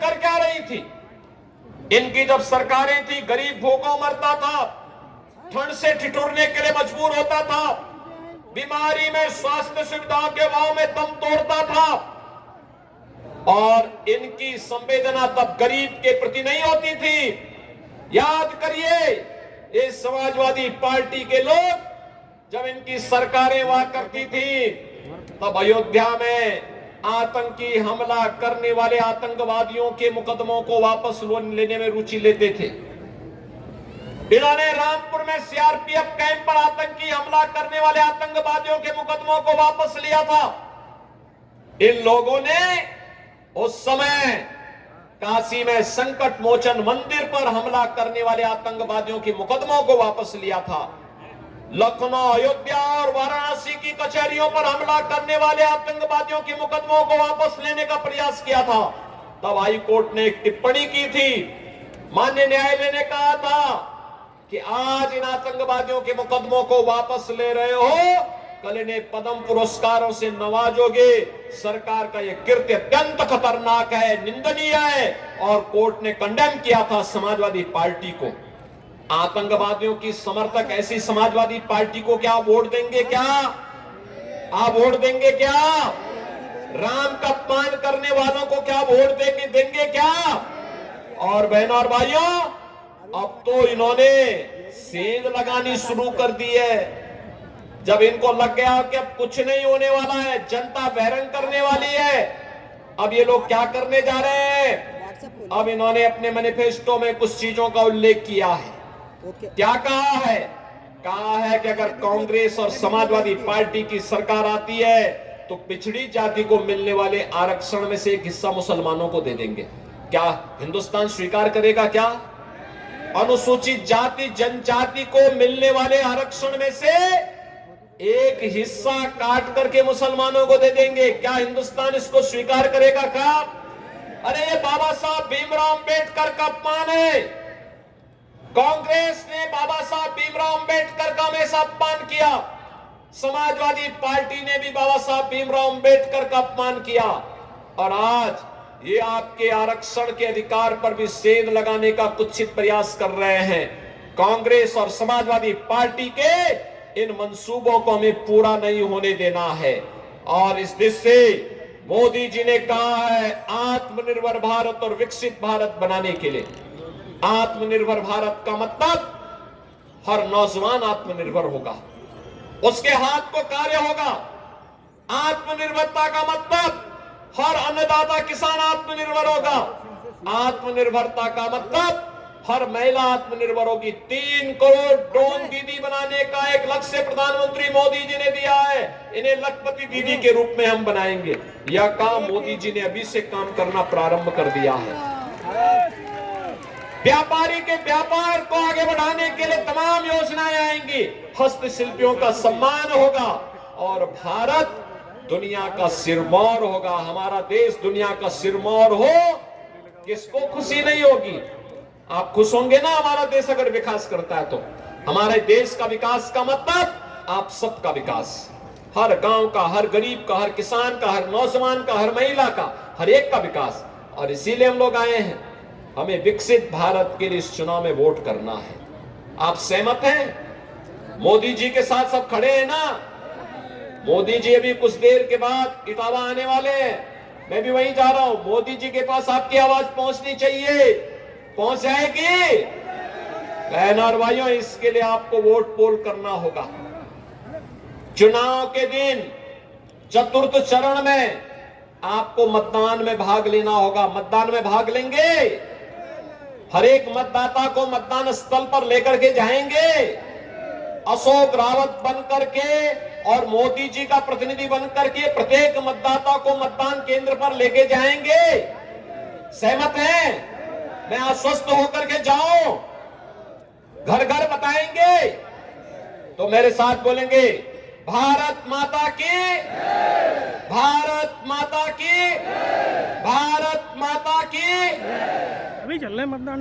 कर क्या रही थी? इनकी जब सरकारें थी, गरीब भूखों मरता था, ठंड से ठिठुरने के लिए मजबूर होता था, बीमारी में, स्वास्थ्य सुविधाओं के अभाव में दम तोड़ता था, और इनकी संवेदना तब गरीब के प्रति नहीं होती थी। याद करिए, ये समाजवादी पार्टी के लोग जब इनकी सरकारें हुआ करती थी, तब अयोध्या में आतंकी हमला करने वाले आतंकवादियों के मुकदमों को वापस लेने में रुचि लेते थे। इन्होंने रामपुर में सीआरपीएफ कैंप पर आतंकी हमला करने वाले आतंकवादियों के मुकदमों को वापस लिया था। इन लोगों ने उस समय काशी में संकट मोचन मंदिर पर हमला करने वाले आतंकवादियों के मुकदमों को वापस लिया था। लखनऊ, अयोध्या और वाराणसी की कचहरियों पर हमला करने वाले आतंकवादियों के मुकदमों को वापस लेने का प्रयास किया था। तब हाई कोर्ट ने एक टिप्पणी की थी, माननीय न्यायालय ने कहा था कि आज इन आतंकवादियों के मुकदमों को वापस ले रहे हो, कल इन्हें पद्म पुरस्कारों से नवाजोगे। सरकार का यह कृत्य अत्यंत खतरनाक है, निंदनीय है, और कोर्ट ने कंडेम किया था समाजवादी पार्टी को। आतंकवादियों की समर्थक ऐसी समाजवादी पार्टी को क्या वोट देंगे? क्या आप वोट देंगे? क्या राम का अपमान करने वालों को क्या वोट देंगे? क्या? और बहनों और भाइयों, अब तो इन्होंने सेंध लगानी शुरू कर दी है। जब इनको लग गया कि अब कुछ नहीं होने वाला है, जनता बहरंग करने वाली है, अब ये लोग क्या करने जा रहे हैं? अब इन्होंने अपने मैनिफेस्टो में कुछ चीजों का उल्लेख किया है। क्या कहा है? कहा है कि अगर कांग्रेस और समाजवादी पार्टी की सरकार आती है तो पिछड़ी जाति को मिलने वाले आरक्षण में से एक हिस्सा मुसलमानों को दे देंगे। क्या हिंदुस्तान स्वीकार करेगा? क्या अनुसूचित जाति जनजाति को मिलने वाले आरक्षण में से एक हिस्सा काट करके मुसलमानों को दे देंगे? क्या हिंदुस्तान इसको स्वीकार करेगा? क्या? अरे ये बाबा साहब भीमराव अंबेडकर का अपमान है। कांग्रेस ने बाबा साहब भीमराव अंबेडकर का हमेशा अपमान किया, समाजवादी पार्टी ने भी बाबा साहब भीमराव अंबेडकर का अपमान किया, और आज ये आपके आरक्षण के अधिकार पर भी सेंध लगाने का कुत्सित प्रयास कर रहे हैं। कांग्रेस और समाजवादी पार्टी के इन मंसूबों को हमें पूरा नहीं होने देना है। और इस दिशा से मोदी जी ने कहा है, आत्मनिर्भर भारत और विकसित भारत बनाने के लिए, आत्मनिर्भर भारत का मतलब हर नौजवान आत्मनिर्भर होगा, उसके हाथ को कार्य होगा। आत्मनिर्भरता का मतलब हर अन्नदाता किसान आत्मनिर्भर होगा। आत्मनिर्भरता का मतलब हर महिला आत्मनिर्भर होगी। 3 करोड़ ड्रोन दीदी बनाने का एक लक्ष्य प्रधानमंत्री मोदी जी ने दिया है। इन्हें लखपति दीदी के रूप में हम बनाएंगे। यह काम मोदी जी ने अभी से काम करना प्रारंभ कर दिया है। व्यापारी के व्यापार को आगे बढ़ाने के लिए तमाम योजनाएं आएंगी। हस्तशिल्पियों का सम्मान होगा और भारत दुनिया का सिरमौर होगा। हमारा देश दुनिया का सिरमौर हो, किसको खुशी नहीं होगी? आप खुश होंगे ना हमारा देश अगर विकास करता है तो। हमारे देश का विकास का मतलब आप सबका विकास, हर गांव का, हर गरीब का, हर किसान का, हर नौजवान का, हर महिला का, हर एक का विकास। और इसीलिए हम लोग आए हैं, हमें विकसित भारत के लिए इस चुनाव में वोट करना है। आप सहमत हैं? मोदी जी के साथ सब खड़े हैं ना? मोदी जी अभी कुछ देर के बाद इटावा आने वाले हैं, मैं भी वहीं जा रहा हूं। मोदी जी के पास आपकी आवाज पहुंचनी चाहिए, पहुंच जाएगी? बहनों और भाइयों, इसके लिए आपको वोट पोल करना होगा। चुनाव के दिन चतुर्थ चरण में आपको मतदान में भाग लेना होगा। मतदान में भाग लेंगे, हर एक मतदाता को मतदान स्थल पर लेकर के जाएंगे, अशोक रावत बन करके और मोदी जी का प्रतिनिधि बन करके प्रत्येक मतदाता को मतदान केंद्र पर लेके जाएंगे। सहमत हैं? मैं आश्वस्त होकर के जाऊं, घर घर बताएंगे तो मेरे साथ बोलेंगे, भारत माता की, भारत माता की, भारत माता की। अभी चल रहे मतदान।